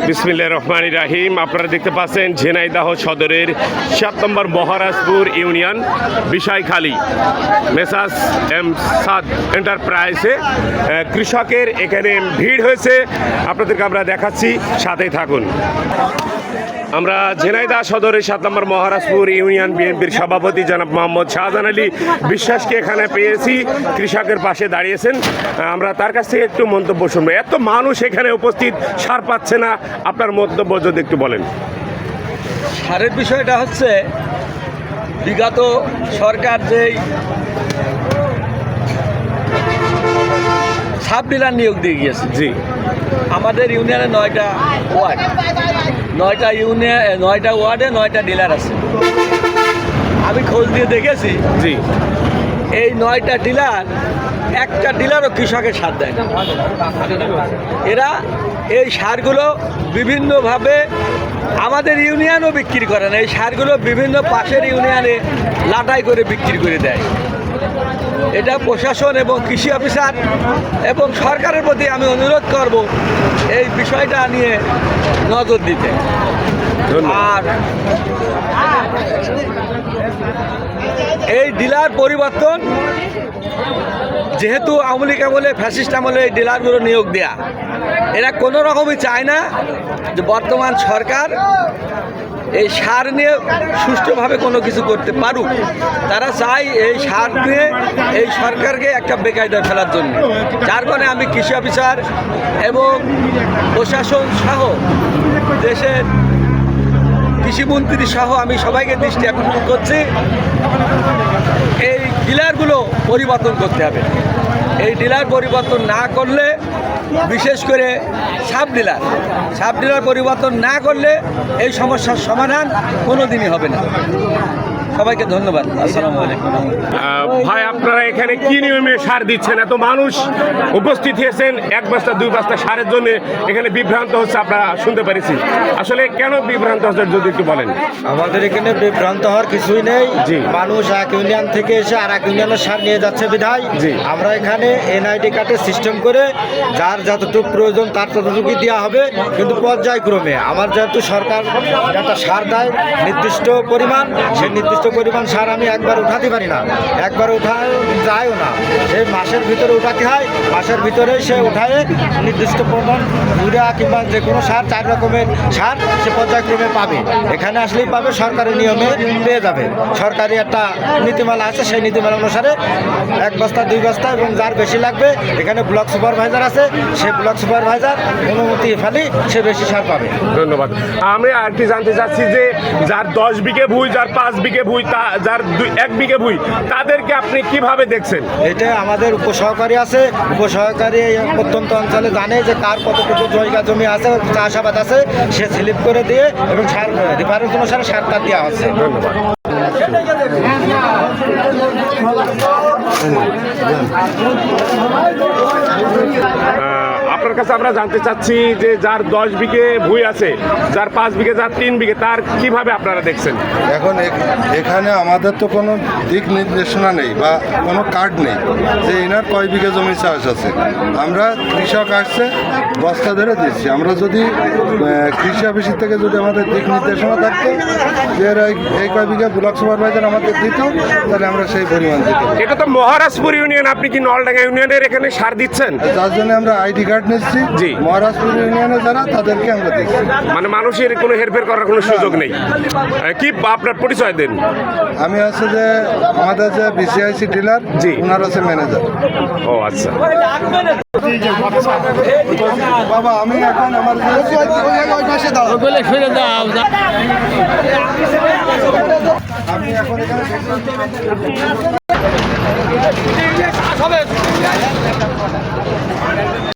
বিসমিল্লাহির রহমানির রহিম। আপনারা দেখতে পাচ্ছেন ঝিনাইদহ সদরের ৭ নম্বর Maharajpur union Bishoykhali messrs M Saad এন্টারপ্রাইজে কৃষকের এখানে ভিড় হয়েছে। আপনাদেরকে আমরা দেখাচ্ছি, সাথেই থাকুন। আমরা ঝিনাইদহ সদরের ৭ নম্বর মহারাজপুর ইউনিয়ন বিএনপির সভাপতি জনাব মোহাম্মদ শাহজাহান আলী বিশ্বাসকে এখানে পেয়েছি। কৃষকের পাশে দাঁড়িয়েছেন। আমরা তার কাছ থেকে একটু মন্তব্য শুনবো। এত মানুষ এখানে উপস্থিত, সার পাচ্ছে না, আপনার মন্তব্য যদি একটু বলেন। সারের বিষয়টা হচ্ছে বিগত সরকার যেই সাব ডিলার নিয়োগ দিয়ে গিয়েছে, জি, আমাদের ইউনিয়নে 9টা ওয়ার্ড, 9টা ওয়ার্ডে 9টা ডিলার আছে। আমি খোঁজ দিয়ে দেখেছি, জি, এই 9টা ডিলার, একটা ডিলারও কৃষকের সার দেয় না। এরা এই সারগুলো বিভিন্নভাবে আমাদের ইউনিয়নও বিক্রি করে না। এই সারগুলো বিভিন্ন পাশের ইউনিয়নে লাটাই করে বিক্রি করে দেয়। এটা প্রশাসন এবং কৃষি অফিসার এবং সরকারের প্রতি আমি অনুরোধ করব এই বিষয়টা নিয়ে নজর দিতে। আর এই ডিলার পরিবর্তন, যেহেতু আওয়ামী লীগ আমলে, ফ্যাসিস্ট আমলে এই ডিলারগুলো নিয়োগ দেয়া, এরা কোনো রকমই চায় না যে বর্তমান সরকার এই সার নিয়ে সুষ্ঠুভাবে কোনো কিছু করতে পারুক। তারা চায় এই সার নিয়ে এই সরকারকে একটা বেকায়দায় ফেলার জন্য। যার কারণে আমি কৃষি অফিসার এবং প্রশাসন সহ দেশের কৃষিমন্ত্রী সহ আমি সবাইকে দৃষ্টি আকর্ষণ করছি, এই ডিলারগুলো পরিবর্তন করতে হবে। এই ডিলার পরিবর্তন না করলে, বিশেষ করে সাব ডিলার পরিবর্তন না করলে এই সমস্যার সমাধান কোনো দিনই হবে না। সবাইকে ধন্যবাদ। আসসালামু আলাইকুম। ভাই, আপনারা এখানে কি নিয়মে সার দিচ্ছেন? এত মানুষ উপস্থিত হয়েছেন, 1 বস্তা 2 বস্তা সারের জন্য এখানে বিভ্রান্ত হচ্ছে, আপনারা শুনতে পেরেছি। আসলে কেন বিভ্রান্ত হচ্ছে যদি একটু বলেন। আমাদের এখানে বিভ্রান্ত হওয়ার কিছুই নেই। জি। মানুষ এক ইউনিয়ন থেকে এসে আর এক ইউনিয়নের সার নিয়ে যাচ্ছে বিধায় জি। আমরা এখানে এনআইডি কার্ডের সিস্টেম করে যার যতটুকু প্রয়োজন তার ততটুকুই দেওয়া হবে, কিন্তু পর্যায়ক্রমে। আমার যেহেতু সরকার একটা সার দেয় নির্দিষ্ট পরিমাণ, সেই নির্দিষ্ট পরিমাণ সার আমি একবার উঠাতে পারি না, একবার উঠায় যায়ও না। সেই মাসের ভিতরে উঠাতে হয়, মাসের ভিতরে সে উঠায় নির্দিষ্ট পরিমাণ ইউরিয়া কিংবা যে কোনো সার, 4 রকমের সার সে পর্যায়ক্রমে পাবে। এখানে আসলেই পাবে, সরকারি নিয়মে পেয়ে যাবে। সরকারি একটা নীতিমালা আছে, সেই নীতিমালা অনুসারে 1 বস্তা 2 বস্তা এবং যার বেশি লাগবে এখানে ব্লক সুপারভাইজার আছে, সে ব্লক সুপারভাইজার অনুমতি ফেলি সে বেশি সার পাবে। ধন্যবাদ। আমি আর কি জানতে চাচ্ছি যে যার 10 বিঘে ভুঁই, যার 5 বিঘে ভুঁই, যার 1 বিঘে ভুঁই, তাদেরকে আপনি কিভাবে দেখছেন? এটা আমাদের উপসহকারী আছে, উপসহকারী প্রত্যন্ত অঞ্চলে জানে যে কার কতটুকু জায়গা জমি আছে, চাষাবাদ আছে, সে স্লিপ করে দিয়ে এবং সার রেফারেন্স অনুসারে সারটা দেওয়া হচ্ছে। ধন্যবাদ। আপনার কাছে আমরা জানতে চাচ্ছি যে যার 10 বিঘে ভুঁই আছে, যার 5 বিঘে, যার 3 বিঘে, তার কিভাবে আপনারা দেখছেন? এখন এখানে আমাদের তো কোনো দিক নির্দেশনা নেই বা কোনো কার্ড নেই যে এনার কয় বিঘে জমি চাষ আছে। আমরা কৃষক আসছে, বস্তা ধরে দিচ্ছি। আমরা যদি কৃষি অফিসের থেকে যদি আমাদের দিক নির্দেশনা থাকতো যে এই কয় বিঘা ব্লক সুপারভাইজার আমাদের দিত, তাহলে আমরা সেই পরিমাণ দিতাম। এটা তো মহারাজপুর ইউনিয়ন, আপনি কি নলডাঙ্গা ইউনিয়নের এখানে সার দিচ্ছেন? তার জন্য আমরা আইডি কার্ড নিচ্ছি। জি। মহারাজপুর ইউনিয়নে যারা, তাদেরকে আমরা দিচ্ছি। মানে মানুষের কোনো হেরফের করার কোনো সুযোগ নেই। কি আপনার পরিচয় দেন? আমি হচ্ছে যে আমাদের যে বিসিআইসি ডিলার, জি, ওনার হচ্ছে ম্যানেজার। ও আচ্ছা। বাবা, আমি এখন আমার আমি এখন এখানে